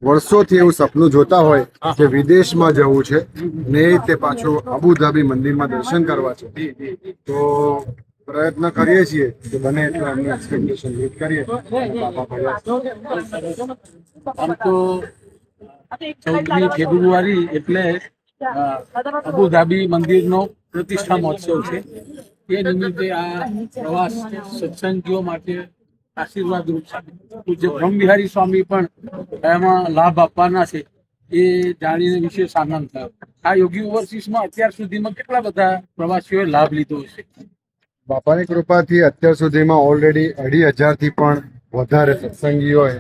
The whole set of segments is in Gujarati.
વર્ષોથી એવું સપનું જોતા હોય કે વિદેશમાં જવું છે ને તે પાછું અબુધાબી મંદિરમાં દર્શન કરવા છે, તો પ્રયત્ન કરીએ છીએ કે બને એટલે એમની એક્સપેક્ટેશન મીટ કરીએ. બાપા ભર્યા આમ તો 14મી ફેબ્રુઆરી એટલે અબુધાબી મંદિરનો પ્રતિષ્ઠા મહોત્સવ છે. એ નિમિત્તે આ પ્રવાસ સત્સંગીઓ માટે આશીર્વાદરૂપ છે. પૂજ્ય બ્રહ્મવિહારી સ્વામી પણ એમાં લાભ આપવાના છે, એ જાણીને વિશેષ આનંદ થયો. આ યોગી ઓવરસીઝમાં અત્યાર સુધીમાં કેટલા બધા પ્રવાસીઓએ લાભ લીધો હશે? બાપાની કૃપાથી અત્યાર સુધીમાં ઓલરેડી 2,500 થી પણ વધારે સત્સંગીઓએ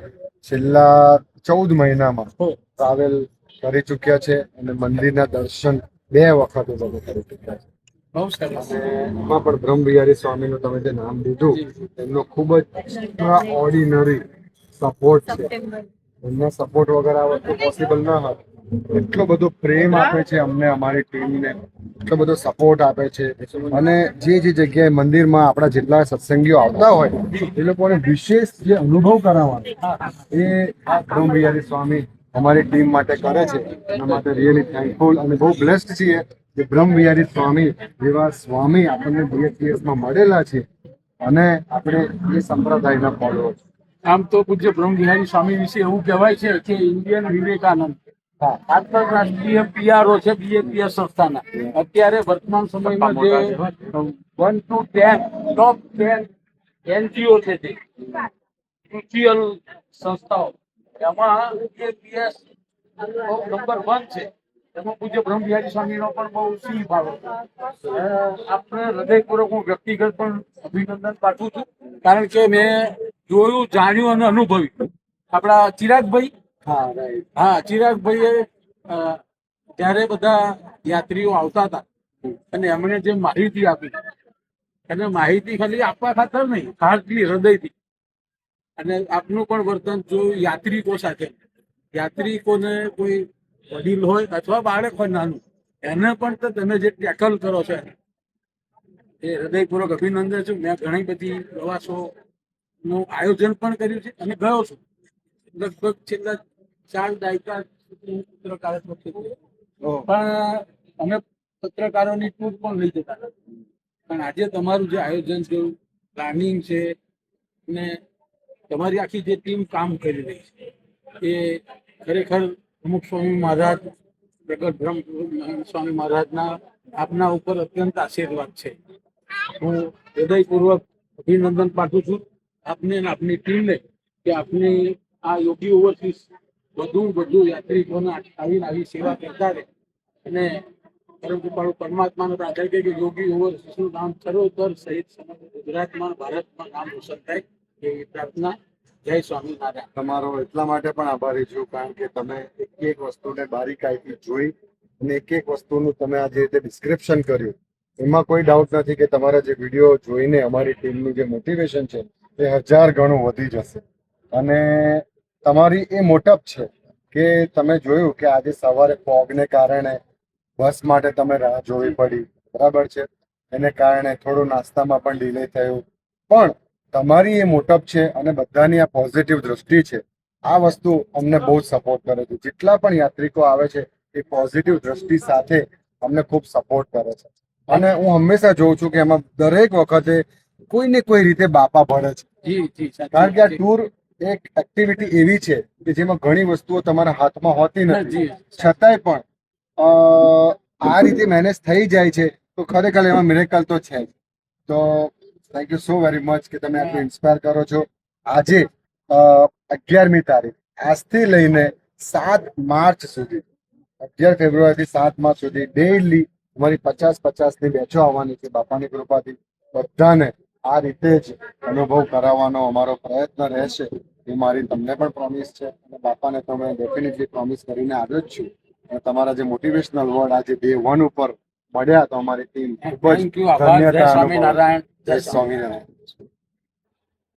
છેલ્લા 14 મહિનામાં ટ્રાવેલ કરી ચૂક્યા છે અને મંદિરના દર્શન 2 વખત એ લોકો કરી ચૂક્યા છે. બહુ સરસ. એમાં પણ બ્રહ્મવિહારી સ્વામીનું તમે જે નામ લીધું, એમનો ખૂબ જ એક્સ્ટ્રા ઓર્ડિનરી સપોર્ટ છે. એમના સપોર્ટ વગર આ વસ્તુ પોસિબલ ન હોત. એટલો બધો પ્રેમ આપે છે અમને, અમારી ટીમને એટલો બધો સપોર્ટ આપે છે. અને જે જગ્યાએ મંદિરમાં આપણા જેટલા સત્સંગીઓ આવતા હોય એ લોકોને વિશેષ જે અનુભવ કરાવવાનો એ બ્રહ્મવિહારી સ્વામી અમારી ટીમ માટે કરે છે. એના માટે રિયલી થેન્કફુલ અને બહુ બ્લેસ્ડ છીએ કે બ્રહ્મવિહારી સ્વામી જેવા સ્વામી આપણને BHPSમાં મળેલા છે અને આપણે એ સંપ્રદાયના ફોલોઅર. આમ તો પૂજ્ય બ્રહ્મવિહારી સ્વામી વિશે એવું કહેવાય છે કે ઇન્ડિયન વિવેકાનંદ આંતરરાષ્ટ્રીય PRO છે BHPS સંસ્થાના. અત્યારે વર્તમાન સમયમાં જે 1 to 10 ટોપ 10 NGO છે, જે સોશિયલ સંસ્થાઓ, એમાં BHPS નંબર 1 છે. એમાં પૂજ્ય બ્રહ્મવિહારી સ્વામીનો પણ બહુ સિંહ ફાળો છે. આપણે હૃદયપૂર્વક હું વ્યક્તિગત પણ અભિનંદન પાઠવું છું, કારણ કે મેં જોયું, જાણ્યું અને અનુભવ્યું. આપણા ચિરાગભાઈ, ચિરાગભાઈએ જ્યારે બધા યાત્રીઓ આવતા હતા અને એમણે જે માહિતી આપી, અને માહિતી ખાલી આપવા ખાતર નહીં, હાર્ટલી, હૃદયથી. અને આપનું પણ વર્તન જોયું યાત્રિકો સાથે. યાત્રિકોને કોઈ વડીલ હોય અથવા બાળક હોય નાનું, એને પણ તો તમે જે ટેકલ કરો છો એ હૃદયપૂર્વક અભિનંદન છું. મેં ઘણી બધી પ્રવાસોનું આયોજન પણ કર્યું છે અને ગયો છું. લગભગ છેલ્લા 4 દાયકા સુધી પત્રકારત્વ ક્ષેત્રે પણ અમે પત્રકારોની ટૂર પણ લઈ જતા હતા. પણ આજે તમારું જે આયોજન છે, પ્લાનિંગ છે ને તમારી આખી જે ટીમ કામ કરી રહી છે, એ ખરેખર અમુક સ્વામી મહારાજ, પ્રગટ બ્રહ્મ સ્વામી મહારાજના આપના ઉપર અત્યંત આશીર્વાદ છે. હું હૃદયપૂર્વક અભિનંદન પાઠવું છું આપને અને આપની ટીમને કે આપની આ યોગી ઓવરસીઝ વધુ યાત્રિકોને આવી સેવા કરતા રહે. અને પરમ કૃપાળુ પરમાત્માને પ્રાર્થના છે કે યોગી ઓવરસીઝનું નામ સર્વોત્તર સહિત સમગ્ર ગુજરાતમાં, ભારતમાં નામ રોશન થાય, એ પ્રાર્થના. જય સ્વામિનારાયણ. તમારો એટલા માટે પણ આભારી છું કારણ કે તમે એક વસ્તુને બારીકાઈથી જોઈ અને એક વસ્તુનું તમે આ જે રીતે ડિસ્ક્રિપ્શન કર્યું, એમાં કોઈ ડાઉટ નથી કે તમારા જે વિડીયો જોઈને અમારી ટીમનું જે મોટિવેશન છે એ 1000 ગણું વધી જશે. અને તમારી એ મોટપ છે કે તમે જોયું કે આજે સવારે ફોગને કારણે બસ માટે તમે રાહ જોવી પડી, બરાબર છે. એને કારણે થોડું નાસ્તામાં પણ ડિલે થયું, પણ તમારી એ મોટપ છે અને બધાની આ પોઝિટિવ દ્રષ્ટિ છે. આ વસ્તુ અમને બહુ જ સપોર્ટ કરે છે. જેટલા પણ યાત્રિકો આવે છે એ પોઝિટિવ દ્રષ્ટિ સાથે અમને ખૂબ સપોર્ટ કરે છે. અને હું હંમેશા જોઉં છું કે એમાં દરેક વખતે કોઈ ને કોઈ રીતે બાપા ભળે છે. કારણ કે આ ટૂર એક એક્ટિવિટી એવી છે કે જેમાં ઘણી વસ્તુઓ તમારા હાથમાં હોતી નથી, છતાંય પણ આ રીતે મેનેજ થઈ જાય છે, તો ખરેખર એમાં મિરેકલ તો છે જ. તો thank you so very much કે તમે આટલું ઇન્સ્પાયર કરો છો. આજે 11મી તારીખ, આજથી લઈને 7 માર્ચ સુધી, 11 ફેબ્રુઆરીથી 7 માર્ચ સુધી ડેઈલી અમારી 50-50ની બેચો આવવાની છે. બાપાની કૃપાથી બધાને આ રીતે જ અનુભવ કરાવવાનો અમારો પ્રયત્ન રહેશે, એ મારી તમને પણ પ્રોમિસ છે અને બાપાને તો મેં ડેફિનેટલી પ્રોમિસ કરીને આવ્યો જ છું. અને તમારા જે મોટિવેશનલ વર્ડ આજે Day 1 ઉપર મળ્યા તો અમારી ટીમ ખૂબ જ ધન્યતા અનુભવે. જય સ્વામિનારાયણ.